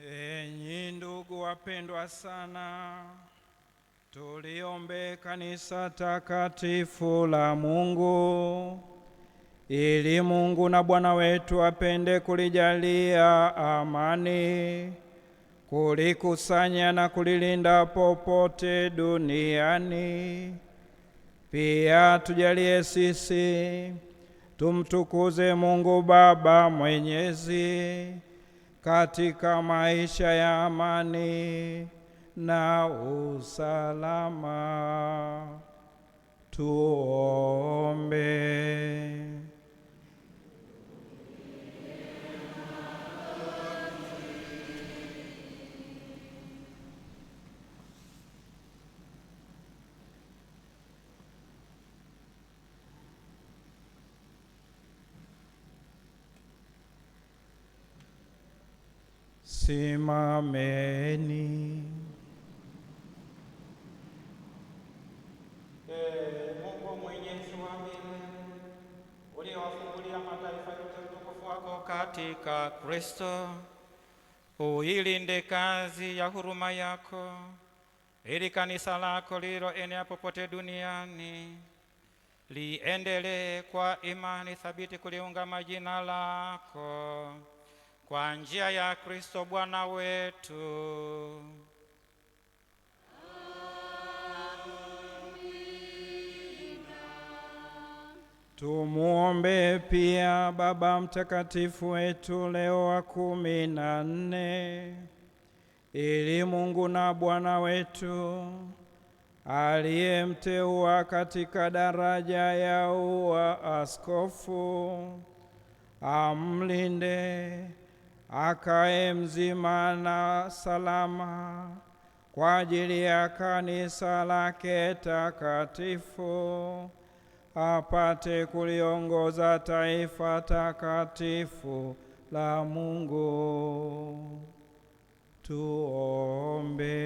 Enyi ndugu wapendwa sana, tuliombe kanisa takatifu la Mungu, ili Mungu na Bwana wetu apende kulijalia amani, kulikusanya na kulilinda popote duniani. Pia tujalie sisi tumtukuze Mungu Baba Mwenyezi katika maisha ya amani na usalama. Tuombe. Simameni. Mungu Mwenyezi wa milele, uliwafungulia mataifa yote utukufu wako katika Kristo, uilinde kazi ya huruma yako, ili kanisa lako lililoenea popote duniani liendelee kwa imani thabiti kuliungama jina lako kwa njia ya Kristo Bwana wetu. Tumuombe pia Baba Mtakatifu wetu Leo wa 14, ili Mungu na Bwana wetu aliyemteua katika daraja ya uaskofu amlinde akae mzima na salama kwa ajili ya kanisa lake takatifu, apate kuliongoza taifa takatifu la Mungu. Tuombe.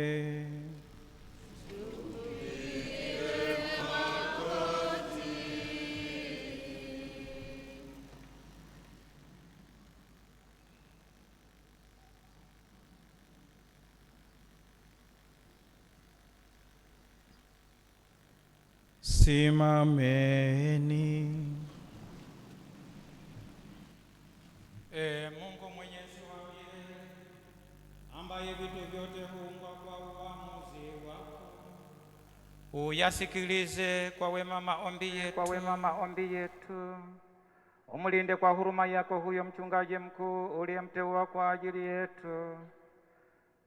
Simameni. Mungu Mwenyezi wa milele, ambaye vitu vyote huumbwa kwa uamuzi wako, uyasikilize kwa wema maombi yetu. Umlinde kwa huruma yako huyo mchungaji mkuu uliyemteua kwa ajili yetu,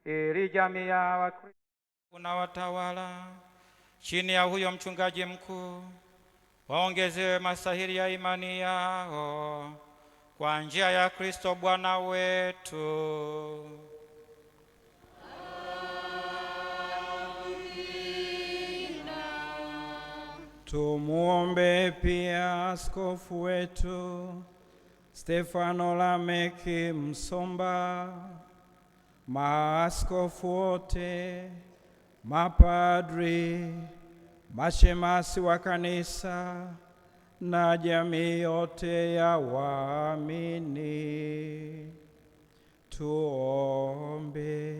ili jamii ya Wakristo unawatawala chini ya huyo mchungaji mkuu waongezewe mastahili ya imani yao kwa njia ya Kristo Bwana wetu. Amina. Tumuombe pia askofu wetu Stefano Lameki Msomba, maaskofu wote, mapadri, mashemasi wa kanisa na jamii yote ya waamini. Tuombe.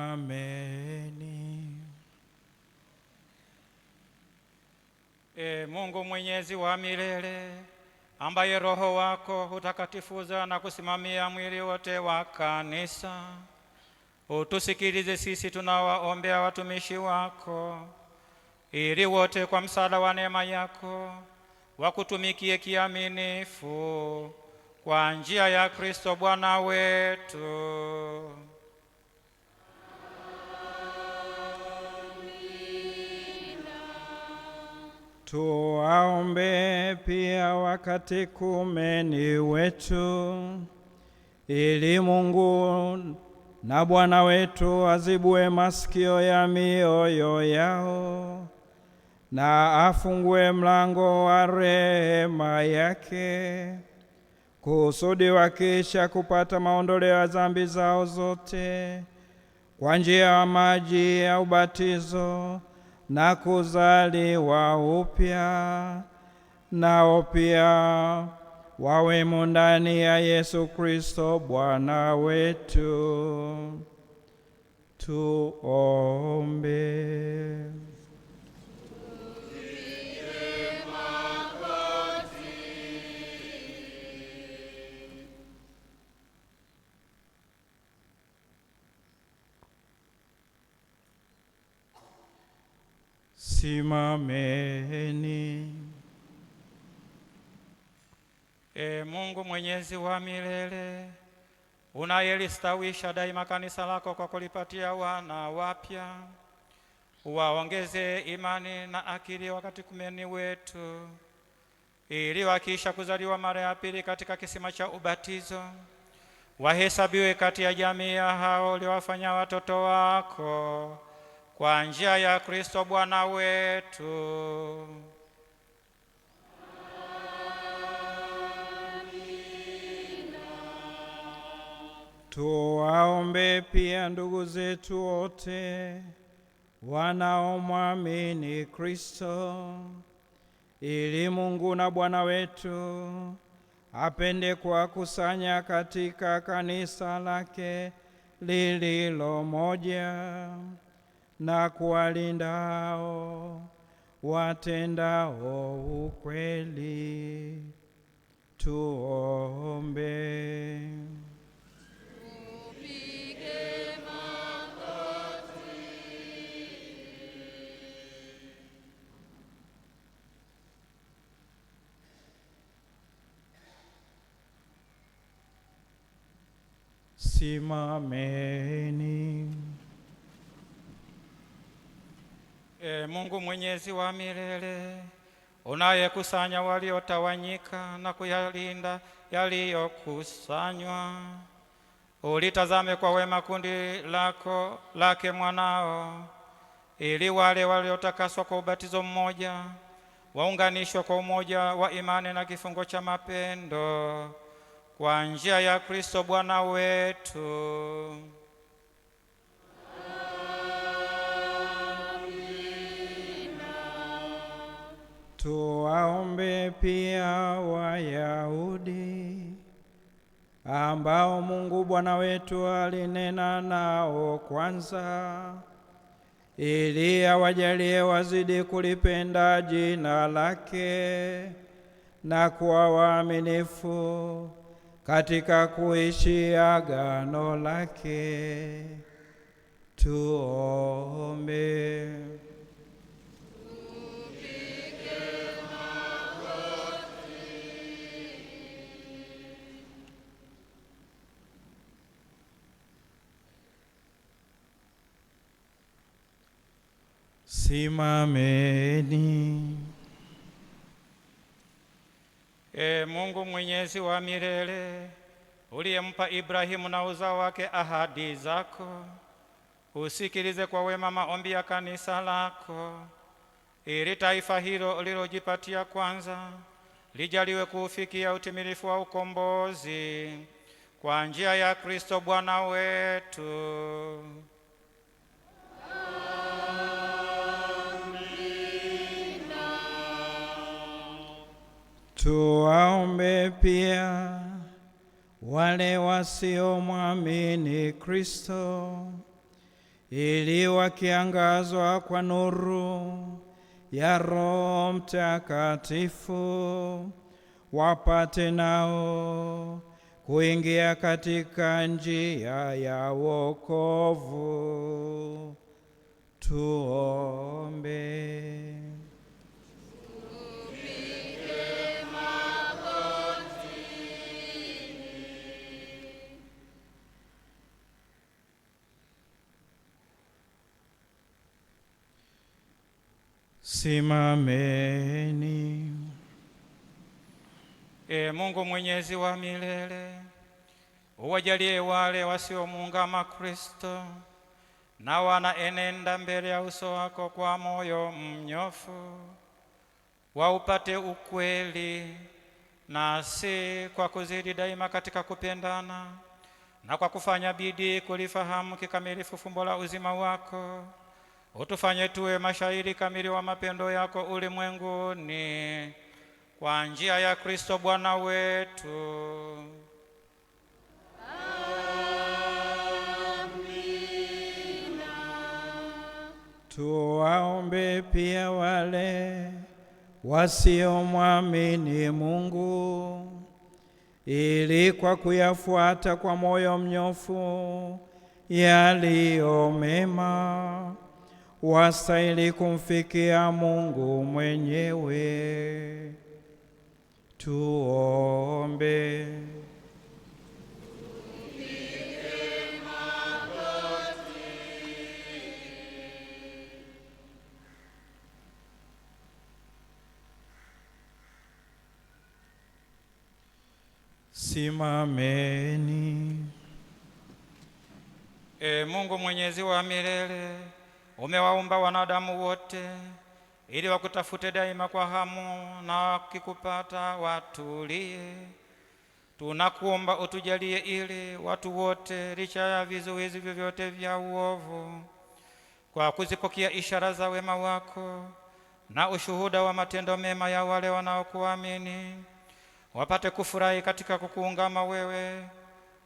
Simameni. Mungu Mwenyezi wa milele, ambaye Roho wako hutakatifuza na kusimamia mwili wote wa kanisa, utusikilize sisi tunawaombea watumishi wako, ili wote kwa msaada wa neema yako wakutumikie kiaminifu kwa njia ya Kristo Bwana wetu. Tuwaombe pia wakatekumeni wetu, ili Mungu na Bwana wetu azibue masikio ya mioyo yao na afungue mlango wa rehema yake kusudi wakisha kupata maondoleo ya dhambi zao zote kwa njia ya maji ya ubatizo na kuzaliwa upya, nao pia wawemo ndani ya Yesu Kristo Bwana wetu. Tuombe. Simameni. Mungu Mwenyezi wa milele, unayelistawisha daima kanisa lako kwa kulipatia wana wapya, uwaongeze imani na akili wakati kumeni wetu, ili wakiisha kuzaliwa mara ya pili katika kisima cha ubatizo wahesabiwe kati ya jamii ya hao uliowafanya watoto wako kwa njia ya Kristo Bwana wetu. Tuwaombe pia ndugu zetu wote wanaomwamini Kristo, ili Mungu na Bwana wetu apende kuwakusanya katika kanisa lake lililo moja, na kuwalinda hao watendao ukweli. Tuombe. Simameni. Mungu Mwenyezi wa milele, unayekusanya waliotawanyika na kuyalinda yaliyokusanywa, ulitazame kwa wema kundi lake mwanao, ili wale waliotakaswa kwa ubatizo mmoja waunganishwe kwa umoja wa imani na kifungo cha mapendo kwa njia ya Kristo Bwana wetu. Tuwaombe pia Wayahudi ambao Mungu Bwana wetu alinena nao kwanza, ili awajalie wazidi kulipenda jina lake na kuwa waaminifu katika kuishi agano lake. Tuombe. Simameni. Mungu Mwenyezi wa milele, uliyempa Ibrahimu na uzao wake ahadi zako, usikilize kwa wema maombi ya kanisa lako, ili taifa hilo ulilojipatia kwanza lijaliwe kuufikia utimilifu wa ukombozi kwa njia ya Kristo Bwana wetu. Tuwaombe pia wale wasiomwamini Kristo, ili wakiangazwa kwa nuru ya Roho Mtakatifu wapate nao kuingia katika njia ya wokovu. Tuombe. Simameni. Mungu Mwenyezi wa milele, uwajalie wale wasiomuungama Kristo na wanaenenda mbele ya uso wako kwa moyo mnyofu, waupate ukweli nasi kwa kuzidi daima katika kupendana na kwa kufanya bidii kulifahamu kikamilifu fumbo la uzima wako, utufanye tuwe mashahidi kamili wa mapendo yako ulimwenguni, kwa njia ya Kristo Bwana wetu. Tuwaombe pia wale wasiomwamini Mungu, ili kwa kuyafuata kwa moyo mnyofu yaliyo mema wastahili kumfikia Mungu mwenyewe. Tuombe. Simameni. Mungu Mwenyezi wa milele, umewaumba wanadamu wote ili wakutafute daima kwa hamu, na wakikupata watulie. Tunakuomba utujalie ili watu wote, licha ya vizuizi vyovyote vya uovu, kwa kuzipokea ishara za wema wako na ushuhuda wa matendo mema ya wale wanaokuamini, wapate kufurahi katika kukuungama wewe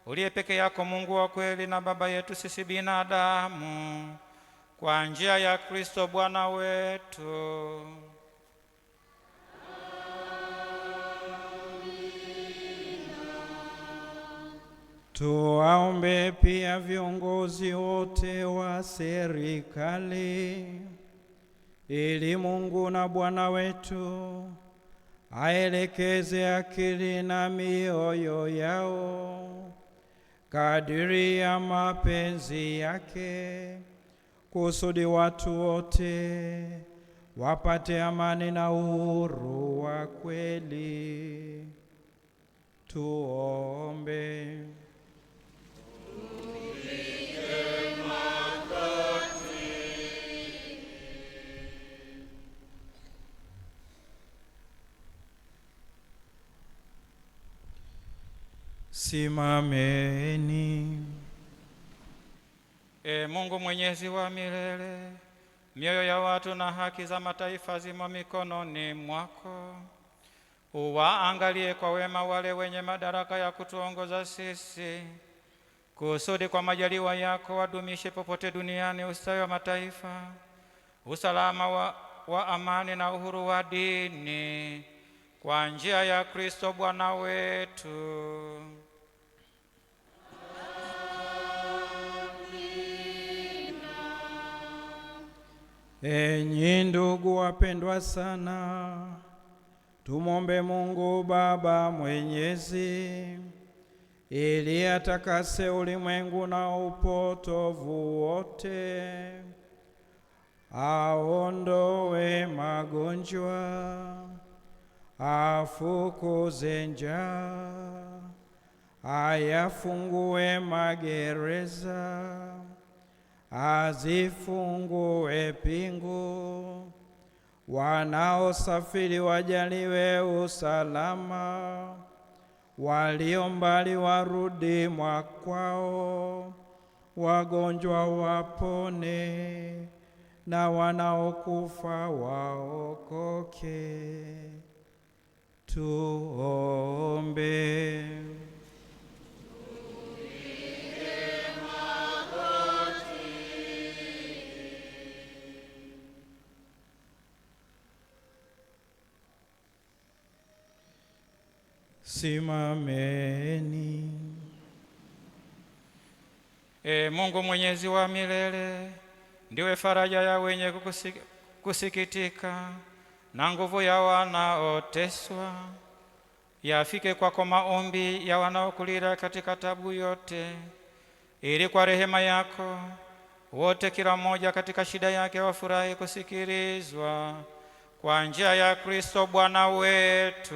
uliye peke yako Mungu wa kweli na Baba yetu sisi binadamu, kwa njia ya Kristo Bwana wetu. Tuwaombe pia viongozi wote wa serikali, ili Mungu na Bwana wetu aelekeze akili na mioyo yao kadiri ya mapenzi yake, kusudi watu wote wapate amani na uhuru wa kweli. Tuombe. Simameni. Mungu Mwenyezi wa milele, mioyo ya watu na haki za mataifa zimo mikononi mwako. Uwaangalie kwa wema wale wenye madaraka ya kutuongoza sisi, kusudi kwa majaliwa yako wadumishe popote duniani ustawi wa mataifa, usalama wa amani na uhuru wa dini, kwa njia ya Kristo Bwana wetu. Enyi ndugu wapendwa sana, tumombe Mungu Baba Mwenyezi ili atakase ulimwengu na upotovu wote, aondoe magonjwa, afukuze njaa, ayafungue magereza, azifungue pingu, wanaosafiri wajaliwe usalama, walio mbali warudi mwakwao, wagonjwa wapone, na wanaokufa waokoke. Tuombe. Simameni. Mungu Mwenyezi wa milele, ndiwe faraja ya wenye kusikitika na nguvu ya wanaoteswa. Yafike kwako maombi ya wanaokulia katika tabu yote, ili kwa rehema yako wote, kila mmoja katika shida yake, wafurahi kusikilizwa kwa njia ya Kristo Bwana wetu.